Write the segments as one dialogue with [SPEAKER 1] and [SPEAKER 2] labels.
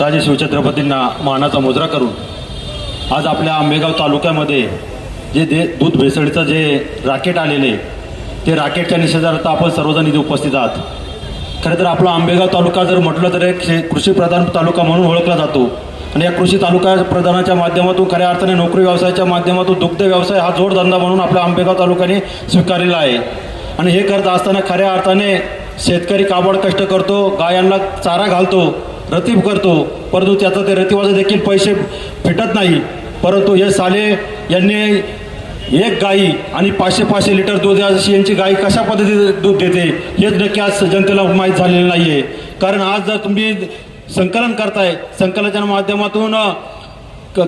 [SPEAKER 1] राजे शिवछत्रपतींना मानाचा मुजरा करून आज आपल्या आंबेगाव तालुक्यामध्ये जे दूध भेसळीचं जे राकेट आलेले ते राकेटच्या निषेधार्थ आपण सर्वजण इथे उपस्थित आहात. खरं तर आपला आंबेगाव तालुका जर म्हटलं तर एक कृषीप्रधान तालुका म्हणून ओळखला जातो आणि या कृषी तालुका प्रधानाच्या माध्यमातून खऱ्या अर्थाने नोकरी व्यवसायाच्या माध्यमातून दुग्ध व्यवसाय हा जोडधंदा म्हणून आपल्या आंबेगाव तालुक्याने स्वीकारलेला आहे. आणि हे करत असताना खऱ्या अर्थाने शेतकरी काबड कष्ट करतो, गायांना चारा घालतो, रतीब करतो, परंतु त्याचा ते रतीवाचे देखील पैसे भेटत नाही. परंतु हे साले यांनी एक गाई आणि 500 लिटर दूध अशी यांची गाई कशा पद्धतीने दूध देते हेच नक्की आज जनतेला माहीत झालेलं नाही आहे. कारण आज जर तुम्ही संकलन करताय, संकलनाच्या माध्यमातून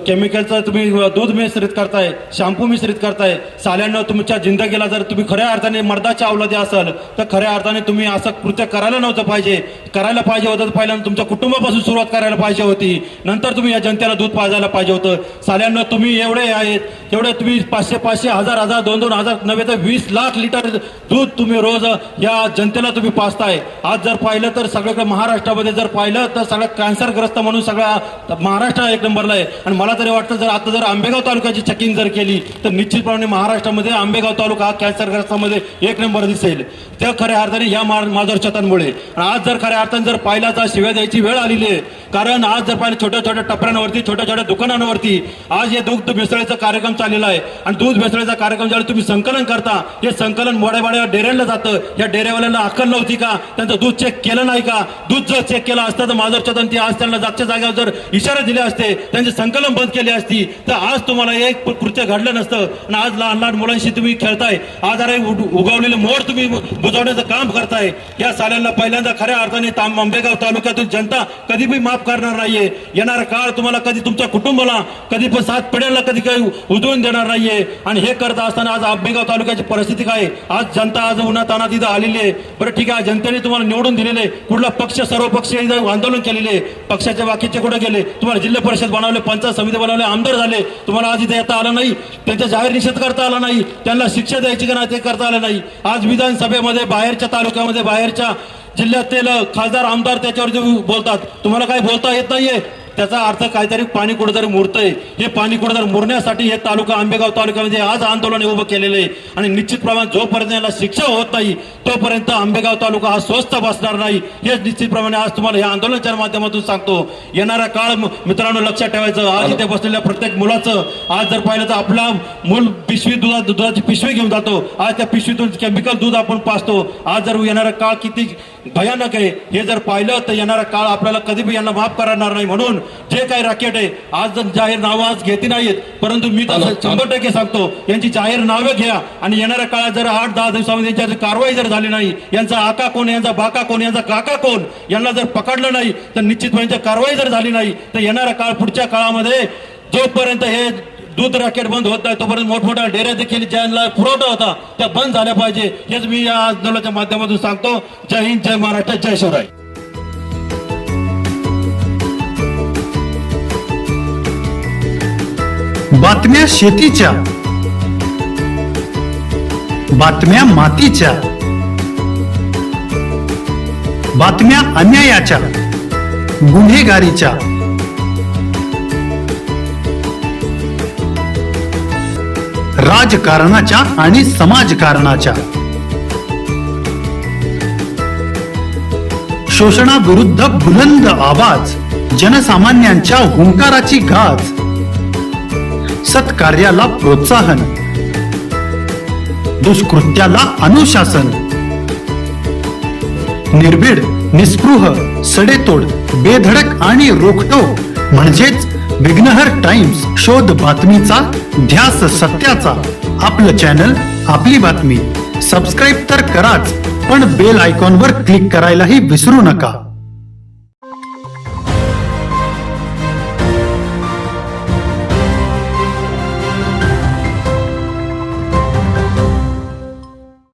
[SPEAKER 1] केमिकलचं तुम्ही दूध मिश्रित करताय, शॅम्पू मिश्रित करताय, साल्यानं तुमच्या जिंदगीला जर तुम्ही खऱ्या अर्थाने मर्दाच्या अवलादी असाल तर खऱ्या अर्थाने तुम्ही असं कृत्य करायला नव्हतं पाहिजे. करायला पाहिजे होतं पहिल्यांदा तुमच्या कुटुंबापासून सुरुवात करायला पाहिजे होती, नंतर तुम्ही या जनतेला दूध पाजायला पाहिजे होतं. साल्यांना तुम्ही एवढे आहेत तेवढे तुम्ही 500 1000 2,000 नव्हे तर 20 लाख लिटर दूध तुम्ही रोज या जनतेला तुम्ही पाजताय. आज जर पाहिलं तर सगळीकडे महाराष्ट्रामध्ये जर पाहिलं तर सगळ्यात कॅन्सरग्रस्त म्हणून सगळा महाराष्ट्र एक नंबरला आहे. मला तरी वाटतं जर आता जर आंबेगाव तालुक्याची चेकिंग जर केली तर निश्चितपणे महाराष्ट्रामध्ये आंबेगाव तालुका हा कॅन्सरग्रस्तामध्ये एक नंबर दिसेल. त्या खऱ्या अर्थाने या मार्गदर्शकांमुळे आज जर खऱ्या अर्थाने जर पाहिला तर शिव्या द्यायची वेळ आलेली आहे. कारण आज जर पाहिलं छोट्या छोट्या टपऱ्यांवरती, छोट्या छोट्या दुकानांवरती आज हे दूध भेसळीचा कार्यक्रम चाललेला आहे. आणि दूध भेसळीचा कार्यक्रम ज्यावेळी तुम्ही संकलन करता, हे संकलन मोड्या डेऱ्यांना जातं. या डेऱ्यावाल्यांना अक्कल नव्हती का? त्यांचं दूध चेक केलं नाही का? दूध जर चेक केलं असतं तर मार्गदर्शकांनी ती आज त्यांना जागच्या जागेवर जर इशारे दिले असते, त्यांचे संकलन बंद केली असती तर आज तुम्हाला एक कृत्य घडलं नसतं. आणि आज लहान लहान मुलांशी तुम्ही खेळताय, आज अरे उगवलेले मोड तुम्ही बुजवण्याचं काम करताय. या साल्यांना पहिल्यांदा खऱ्या अर्थाने आंबेगाव तालुक्यातून जनता कधी बी माफ करणार नाहीये. येणारा काळ तुम्हाला कधी तुमच्या कुटुंबाला कधी पण 7 पिढ्यांना कधी काही उधळून देणार नाहीये. आणि हे करत असताना आज आंबेगाव तालुक्याची परिस्थिती काय? आज जनता आज उन्हातानात इथं आलेली आहे. बरं ठीक आहे, जनतेने तुम्हाला निवडून दिलेले, कुठला पक्ष सर्वपक्षीय आंदोलन केलेले, पक्षाचे बाकीचे कुठे गेले? तुम्हाला जिल्हा परिषद बनवले, पंचायत समिती बनवले, आमदार झाले, तुम्हाला आज इथे येता आलं नाही, त्यांचा जाहीर निषेध करता आला नाही, त्यांना शिक्षा द्यायची का नाही ते करता आलं नाही. आज विधानसभेमध्ये बाहेरच्या तालुक्यामध्ये बाहेरच्या जिल्ह्यातील खासदार आमदार त्याच्यावर बोलतात, तुम्हाला काही बोलता येत नाहीये. त्याचा अर्थ काहीतरी पाणी कुठेतरी मुरतंय. हे पाणी कुठेतरी मुरण्यासाठी हे तालुका आंबेगाव तालुक्यामध्ये आज आंदोलन उभं केलेलं आहे. आणि निश्चितप्रमाणे जोपर्यंत याला शिक्षा होत नाही तोपर्यंत आंबेगाव तालुका हा स्वस्थ बसणार नाही. हेच निश्चितप्रमाणे आज तुम्हाला या आंदोलनाच्या माध्यमातून सांगतो. येणारा काळ मित्रांनो लक्षात ठेवायचं. आज इथे बसलेल्या प्रत्येक मुलाचं आज जर पाहिलं तर आपला मूल पिशवी दुधाची पिशवी घेऊन जातो. आज त्या पिशवीतून केमिकल दूध आपण पाजतो. आज जर येणारा काळ किती भयानक आहे हे जर पाहिलं तर येणारा काळ आपल्याला कधी बी यांना माफ करणार नाही. म्हणून जे काही राकेट आहे आज जाहीर नावं आज घेती नाहीत, परंतु मी तर 100% सांगतो यांची जाहीर नावं घ्या. आणि येणाऱ्या काळात जर 8-10 दिवसामध्ये यांच्यावर कारवाई जर झाली नाही, यांचा आका कोण, यांचा बाका कोण, यांचा काका कोण, यांना जर पकडलं नाही तर निश्चितपणे कारवाई जर झाली नाही तर येणारा काळ पुढच्या काळामध्ये जोपर्यंत हे दूध राकेट बंद होत नाही तोपर्यंत मोठमोठ्या डेऱ्या देखील ज्यांना पुरवठा होता त्या बंद झाल्या पाहिजे. हेच मी या आंदोलनाच्या माध्यमातून सांगतो. जय हिंद, जय महाराष्ट्र, जय शिवराय.
[SPEAKER 2] बातम्या शेतीच्या, बातम्या मातीच्या, बातम्या अन्यायाच्या, गुन्हेगारीच्या, राजकारणाच्या आणि समाजकारणाच्या, शोषणाविरुद्ध बुलंद आवाज, जनसामान्यांच्या हुंकाराची गाज, सत्कार्याला प्रोत्साहन, दुष्कृत्याला अनुशासन, निर्भीड, निस्पृह, सडेतोड, बेधडक आणि रोखठोक म्हणजेच विघ्नहर टाइम्स. शोध बातमीचा, ध्यास सत्याचा. आपलं चॅनल, आपली बातमी. सबस्क्राईब तर कराच, पण बेल आयकॉनवर क्लिक करायलाही विसरू नका.